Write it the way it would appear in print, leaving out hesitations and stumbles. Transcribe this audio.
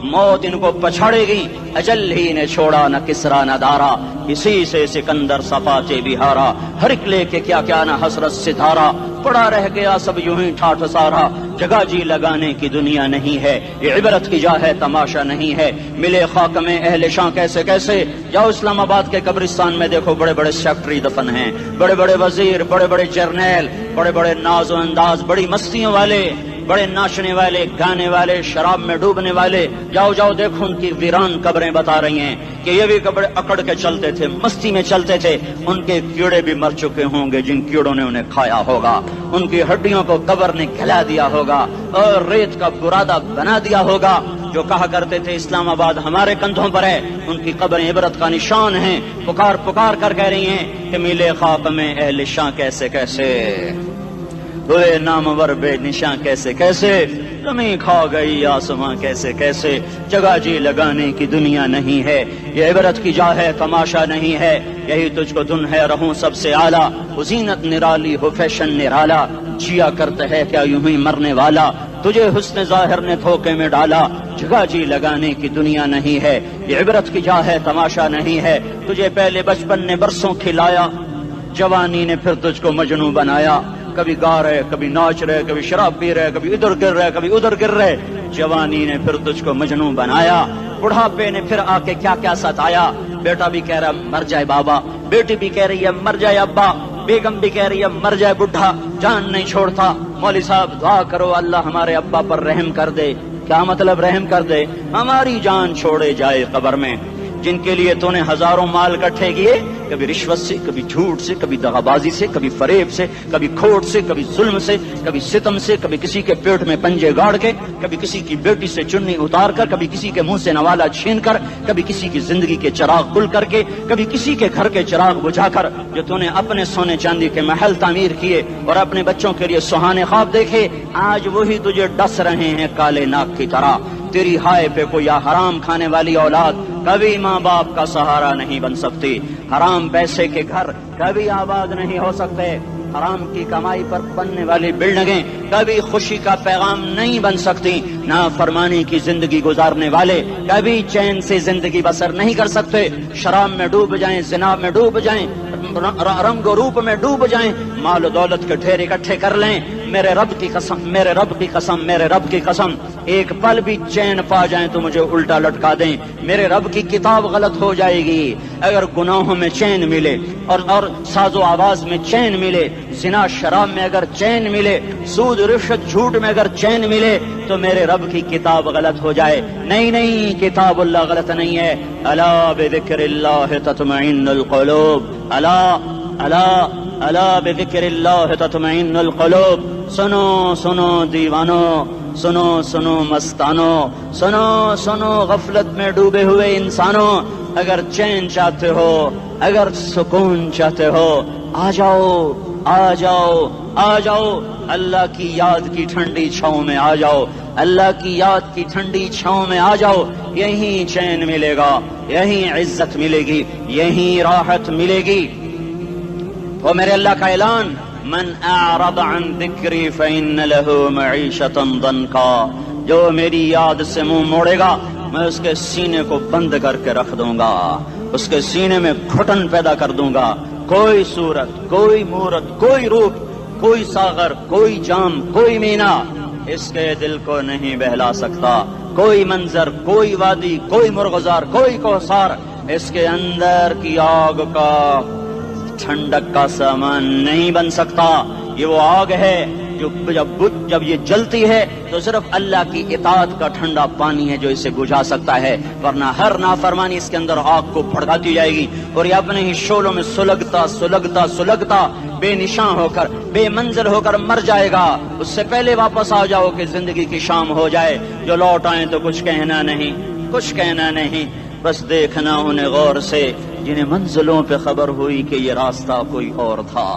موت ان کو پچھاڑेगी, अजल ही ने छोड़ा न किसरा न दारा, इसी से सिकंदर सफाचे बिहारा, हर एक लेके क्या क्या न हसरत सितारा, पड़ा रह गया सब यूं ही ठाठ सारा, जगह जी लगाने की दुनिया नहीं है, ये इबरत की जा है तमाशा नहीं है, मिले खाक में अहले शां कैसे कैसे, जाओ इस्लामाबाद के कब्रिस्तान में देखो बड़े बड़े सेक्रेटरी दफन हैं, बड़े बड़े वजीर, बड़े बड़े जर्नैल, बड़े बड़े नाजो अंदाज, बड़ी मस्तियों वाले, बड़े नाचने वाले, गाने वाले, शराब में डूबने वाले, जाओ जाओ देखो उनकी वीरान कब्रें बता रही हैं कि ये भी कब्रें अकड़ के चलते थे, मस्ती में चलते थे, उनके कीड़े भी मर चुके होंगे जिन कीड़ों ने उन्हें खाया होगा, उनकी हड्डियों को कब्र ने खिला दिया होगा और रेत का बुरादा बना दिया होगा। जो कहा करते थे इस्लामाबाद हमारे कंधों पर है, उनकी कब्रें इबरत का निशान हैं, पुकार पुकार कर कह रही हैं कि मिले खाक में अहले शां कैसे कैसे, हुए नामवर बे निशां कैसे कैसे, जमीन खा गई आसमां कैसे कैसे, जगह जी लगाने की दुनिया नहीं है, ये इबरत की जा है तमाशा नहीं है, यही तुझको धुन है रहूं सबसे आला, उजीनत निराली हो फैशन निराला, जिया करते है क्या यूं ही मरने वाला, तुझे हुस्न जाहिर ने धोखे में डाला, जगह जी लगाने की दुनिया नहीं है, ये इबरत की जा है तमाशा नहीं है, तुझे पहले बचपन ने बरसों खिलाया, जवानी ने फिर तुझको मजनू बनाया, कभी गा रहे, कभी नाच रहे, कभी शराब पी रहे, कभी इधर गिर रहे, कभी उधर गिर रहे, जवानी ने फिर तुझको मजनू बनाया, बुढ़ापे ने फिर आके क्या क्या सताया, बेटा भी कह रहा मर जाए बाबा, बेटी भी कह रही है मर जाए अब्बा, बेगम भी कह रही है मर जाए बुढ़ा, जान नहीं छोड़ता, मौली साहब दुआ करो अल्लाह हमारे अब्बा पर रहम कर दे। क्या मतलब रहम कर दे? हमारी जान छोड़े जाए कब्र में। जिनके लिए तूने हजारों माल इकट्ठे किए, कभी रिश्वत से, कभी झूठ से, कभी दगाबाजी से, कभी फरेब से, कभी खोट से, कभी जुल्म से, कभी सितम से, कभी किसी के पेट में पंजे गाड़ के, कभी किसी की बेटी से चुन्नी उतार कर, कभी किसी के मुंह से नवाला छीन कर, कभी किसी की जिंदगी के चिराग गुल करके, कभी किसी के घर के चिराग बुझाकर, जो तूने अपने सोने चांदी के महल तामीर किए और अपने बच्चों के लिए सुहाने ख्वाब देखे, आज वही तुझे डस रहे हैं काले नाग की तरह। तेरी हाय पे को या हराम खाने वाली औलाद कभी माँ बाप का सहारा नहीं बन सकती। हराम पैसे के घर कभी आबाद नहीं हो सकते। हराम की कमाई पर बनने वाली बिल्डिंगें कभी खुशी का पैगाम नहीं बन सकती। नाफरमानी की जिंदगी गुजारने वाले कभी चैन से जिंदगी बसर नहीं कर सकते। शराब में डूब जाएं, जिना में डूब जाएं, रंग रूप में डूब जाएं, माल दौलत के ढेर इकट्ठे कर लें, मेरे रब की कसम, मेरे रब की कसम, मेरे रब की कसम, एक पल भी चैन पा जाएं तो मुझे उल्टा लटका दें। मेरे रब की किताब गलत हो जाएगी अगर गुनाहों में चैन मिले और साजो आवाज में चैन मिले, जिना शराब में अगर चैन मिले, सूद रिश्वत झूठ में अगर चैन मिले, तो मेरे रब की किताब गलत हो जाए। नहीं नहीं, किताबुल्लाह गलत नहीं है। अला बिज़िक्रिल्लाह तत्मइन्नुल क़ुलूब, अला अला अला बिज़िक्रिल्लाह तत्मइन्नुल क़ुलूब। सुनो सुनो दीवानो, सुनो सुनो मस्तानो, सुनो सुनो गफलत में डूबे हुए इंसानों, अगर चैन चाहते हो, अगर सुकून चाहते हो, आ जाओ आ जाओ आ जाओ, अल्लाह की याद की ठंडी छांव में आ जाओ, अल्लाह की याद की ठंडी छांव में आ जाओ। यहीं चैन मिलेगा, यहीं इज्जत मिलेगी, यहीं राहत मिलेगी। वो मेरे अल्लाह का ऐलान, मन अअरद अन ज़िक्री फ़इन्न लहू मईशतन दंका, जो मेरी याद से मुंह मोड़ेगा मैं उसके सीने को बंद करके रख दूंगा, उसके सीने में घुटन पैदा कर दूंगा। कोई सूरत, कोई मूरत, कोई रूप, कोई सागर, कोई जाम, कोई मीना इसके दिल को नहीं बहला सकता। कोई मंजर, कोई वादी, कोई मुर्गजार, कोई कोसार इसके अंदर की आग का ठंडक का सामान नहीं बन सकता। ये वो आग है जो जब ये जलती है तो सिर्फ अल्लाह की इताअत का ठंडा पानी है जो इसे बुझा सकता है, वरना हर नाफरमानी इसके अंदर आग को भड़काती जाएगी और ये अपने ही शोलों में सुलगता सुलगता सुलगता बेनिशां होकर, बेमंजिल होकर मर जाएगा। उससे पहले वापस आ जाओ कि जिंदगी की शाम हो जाए। जो लौट आए तो कुछ कहना नहीं, कुछ कहना नहीं, बस देखना उन्हें गौर से जिन्हें मंजिलों पे खबर हुई कि ये रास्ता कोई और था।